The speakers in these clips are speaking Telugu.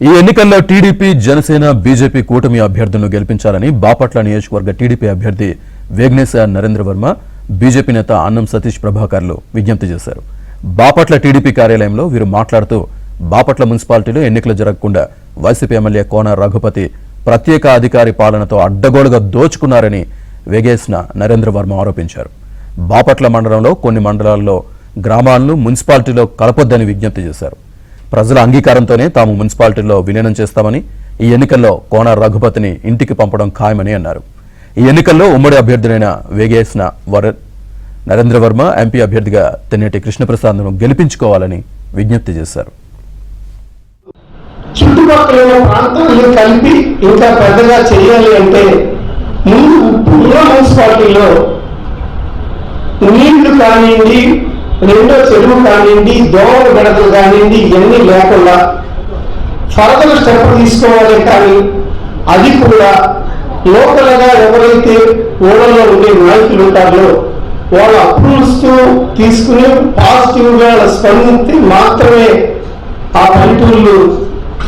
ఈ ఎన్నికల్లో టీడీపీ జనసేన బీజేపీ కూటమి అభ్యర్థులను గెలిపించాలని బాపట్ల నియోజకవర్గ టీడీపీ అభ్యర్థి వేగ్నేశ నరేంద్ర వర్మ బీజేపీ నేత అన్నం సతీష్ ప్రభాకర్లు విజ్ఞప్తి చేశారు. బాపట్ల టీడీపీ కార్యాలయంలో వీరు మాట్లాడుతూ బాపట్ల మున్సిపాలిటీలో ఎన్నికలు జరగకుండా వైసీపీ ఎమ్మెల్యే కోన రఘుపతి ప్రత్యేక అధికారి పాలనతో అడ్డగోలుగా దోచుకున్నారని వేగేసిన నరేంద్ర వర్మ ఆరోపించారు. బాపట్ల మండలంలో కొన్ని మండలాల్లో గ్రామాలను మున్సిపాలిటీలో కలపొద్దని విజ్ఞప్తి చేశారు. ప్రజల అంగీకారంతోనే తాము మున్సిపాలిటీలో విలీనం చేస్తామని, ఈ ఎన్నికల్లో కోన రఘుపతిని ఇంటికి పంపడం ఖాయమని అన్నారు. ఈ ఎన్నికల్లో ఉమ్మడి అభ్యర్థులైన వేగేసిన నరేంద్ర వర్మ ఎంపీ అభ్యర్థిగా తెన్నేటి కృష్ణప్రసాద్ను గెలిపించుకోవాలని విజ్ఞప్తి చేశారు. చుట్టుపక్కల ప్రాంతాలను కలిపి ఇంకా పెద్దగా చేయాలి అంటే ముందు ఉన్న మున్సిపాలిటీలో నీళ్లు కానివ్వండి, రెండో చెరువు కానివ్వండి, దోమల గడపలు కానివ్వండి, ఇవన్నీ లేకుండా ఫర్దర్ స్టెప్ తీసుకోవాలి. కానీ అది కూడా లోకల్గా ఎవరైతే ఊళ్ళలో ఉండే నాయకులు ఉంటారో వాళ్ళ అప్రూవ్స్ తీసుకుని పాజిటివ్గా స్పందించి మాత్రమే ఆ పల్లెటూళ్ళు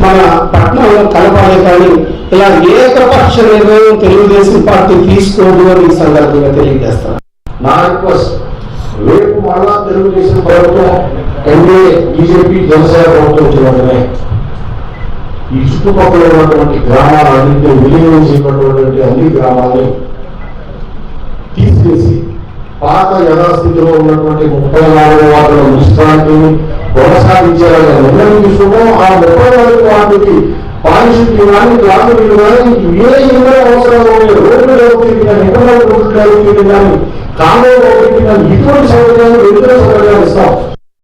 మన పట్టణంలో కలపాలి. కానీ ఇలా ఏకపక్ష నిర్ణయం తెలుగుదేశం పార్టీ తీసుకోదు అని ఈ సందర్భంగా తెలియజేస్తాను. నా రిక్వెస్ట్, రేపు మళ్ళా తెలుగుదేశం ప్రభుత్వం ఎన్డీఏ బీజేపీ జనసేన ప్రభుత్వం వచ్చినట్టునే ఈ చుట్టుపక్కల ఉన్నటువంటి గ్రామాలన్నింటినీ విలీనం చేయబడినటువంటి అన్ని గ్రామాలని తీసివేసి పాత యథాస్థితిలో ఉన్నటువంటి 34 వార్డుల మున్సిపాలిటీని కొనసాగించేలాగా నిర్ణయం తీసుకోవడం, ఆ 34 వార్డుకి పారిశుద్ధ్యం కానీ, గ్రామీణులు కానీ, ఏ ఇళ్ళ అవసరాలు రోడ్లు డెవలప్ కానీ, ఇంటర్నల్ రోడ్లు డెవలప్ కానీ, కాలువ డెవలప్ కానీ, ఇటువంటి సౌకర్యాలు ఎన్నో సౌకర్యాలు ఇస్తాం.